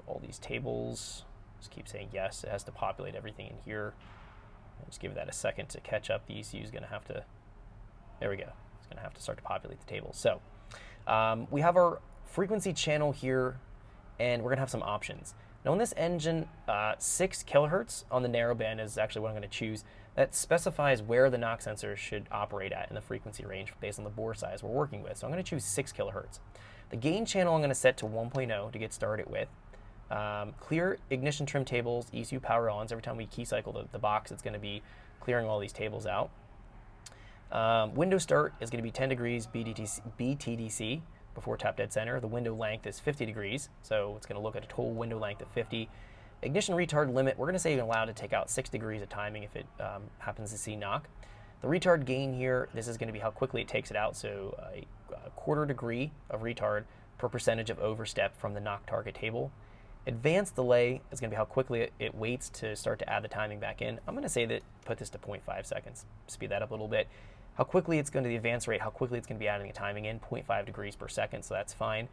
all these tables. Just keep saying yes. It has to populate everything in here. Just give that a second to catch up. The ECU is going to have to, there we go. It's going to have to start to populate the tables. So we have our frequency channel here, and we're going to have some options. Now on this engine, 6 kilohertz on the narrow band is actually what I'm going to choose. That specifies where the knock sensor should operate at in the frequency range based on the bore size we're working with. So I'm going to choose 6 kilohertz. The gain channel I'm going to set to 1.0 to get started with. Clear ignition trim tables, ECU power ons. Every time we key cycle the box, it's going to be clearing all these tables out. Window start is going to be 10 degrees BTDC before tap dead center. The window length is 50 degrees, so it's going to look at a total window length of 50. Ignition retard limit, we're going to say you're allowed to take out 6 degrees of timing if it happens to see knock. The retard gain here, this is going to be how quickly it takes it out, so a quarter degree of retard per percentage of overstep from the knock target table. Advanced delay is going to be how quickly it waits to start to add the timing back in. I'm going to say that put this to 0.5 seconds, speed that up a little bit. How quickly it's going to, the advance rate, how quickly it's going to be adding the timing in, 0.5 degrees per second, so that's fine.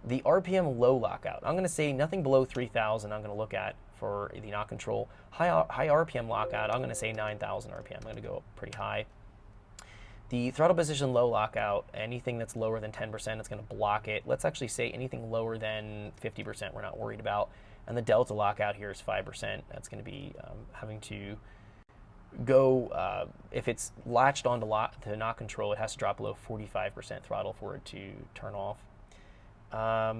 The RPM low lockout, I'm going to say nothing below 3,000 I'm going to look at for the knock control. High RPM lockout, I'm going to say 9,000 RPM. I'm going to go up pretty high. The throttle position low lockout, anything that's lower than 10%, it's going to block it. Let's actually say anything lower than 50% we're not worried about. And the delta lockout here is 5%. That's going to be having to go, if it's latched onto knock control, it has to drop below 45% throttle for it to turn off.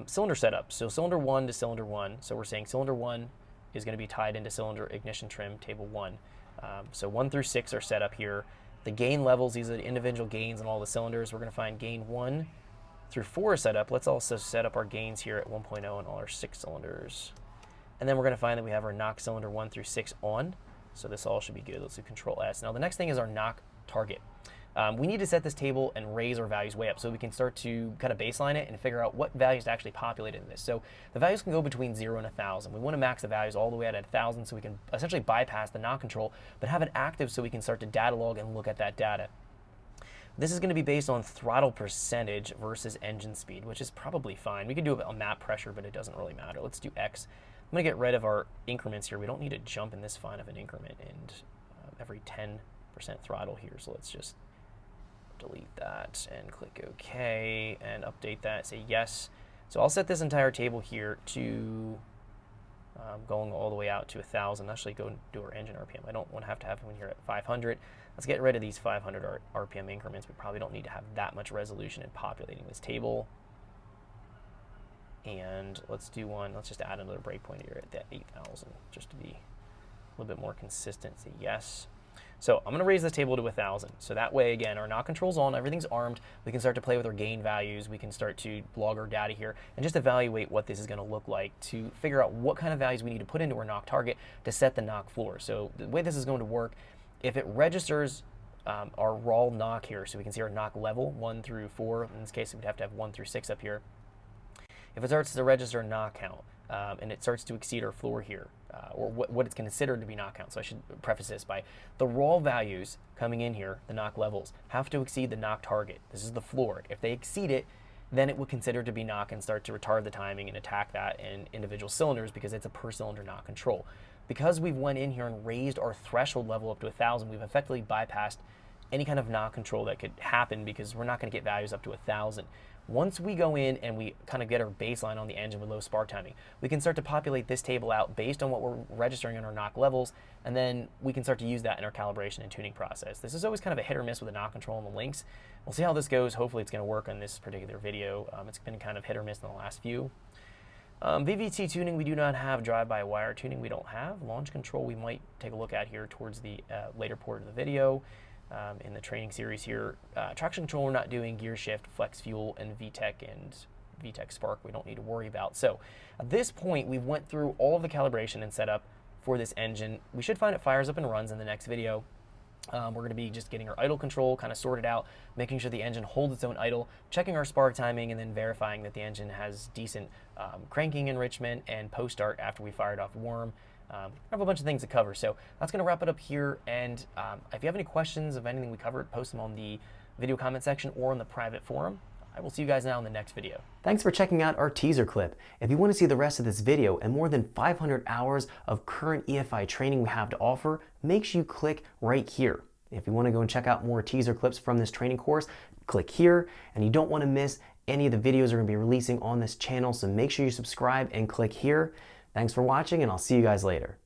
Cylinder setup, so cylinder 1 to cylinder 1. So we're saying cylinder 1 is going to be tied into cylinder ignition trim table 1. So 1 through 6 are set up here. The gain levels, these are the individual gains in all the cylinders. We're going to find gain 1 through 4 are set up. Let's also set up our gains here at 1.0 in all our 6 cylinders. And then we're going to find that we have our knock cylinder 1 through 6 on. So this all should be good. Let's do Control S. Now the next thing is our knock target. We need to set this table and raise our values way up so we can start to kind of baseline it and figure out what values to actually populate in this. So the values can go between 0 and 1,000. We want to max the values all the way out at 1,000 so we can essentially bypass the knock control, but have it active so we can start to data log and look at that data. This is going to be based on throttle percentage versus engine speed, which is probably fine. We could do it on map pressure, but it doesn't really matter. Let's do X. I'm going to get rid of our increments here. We don't need to jump in this fine of an increment and every 10% throttle here. So let's just delete that and click OK and update that, say yes. So I'll set this entire table here to going all the way out to 1,000. Actually go and do our engine RPM. I don't want to have one here at 500. Let's get rid of these 500 RPM increments. We probably don't need to have that much resolution in populating this table. And let's do one, let's just add another breakpoint here at that 8,000 just to be a little bit more consistent. Say yes. So I'm going to raise this table to 1,000. So that way, again, our knock control's on, everything's armed. We can start to play with our gain values. We can start to log our data here and just evaluate what this is going to look like to figure out what kind of values we need to put into our knock target to set the knock floor. So the way this is going to work, if it registers our raw knock here, so we can see our knock level 1 through 4. In this case, we'd have to have 1 through 6 up here. If it starts to register knock count and it starts to exceed our floor here, or what it's considered to be knock count, so I should preface this by the raw values coming in here, the knock levels, have to exceed the knock target. This is the floor. If they exceed it, then it would consider to be knock and start to retard the timing and attack that in individual cylinders because it's a per cylinder knock control. Because we've went in here and raised our threshold level up to 1,000, we've effectively bypassed any kind of knock control that could happen because we're not going to get values up to 1,000. Once we go in and we kind of get our baseline on the engine with low spark timing, we can start to populate this table out based on what we're registering in our knock levels, and then we can start to use that in our calibration and tuning process. This is always kind of a hit or miss with the knock control and the links. We'll see how this goes. Hopefully it's going to work on this particular video. It's been kind of hit or miss in the last few. VVT tuning, we do not have. Drive-by-wire tuning, we don't have. Launch control, we might take a look at here towards the later part of the video. In the training series here. Traction control we're not doing, gear shift, flex fuel, and VTEC spark we don't need to worry about. So at this point we've went through all of the calibration and setup for this engine. We should find it fires up and runs in the next video. We're going to be just getting our idle control kind of sorted out, making sure the engine holds its own idle, checking our spark timing, and then verifying that the engine has decent cranking enrichment and post-start after we fired off warm. I have a bunch of things to cover, so that's going to wrap it up here. And if you have any questions of anything we covered, post them on the video comment section or on the private forum. I will see you guys now in the next video. Thanks for checking out our teaser clip. If you want to see the rest of this video and more than 500 hours of current EFI training we have to offer, make sure you click right here. If you want to go and check out more teaser clips from this training course, click here, and you don't want to miss any of the videos we're going to be releasing on this channel, so make sure you subscribe and click here. Thanks for watching, and I'll see you guys later.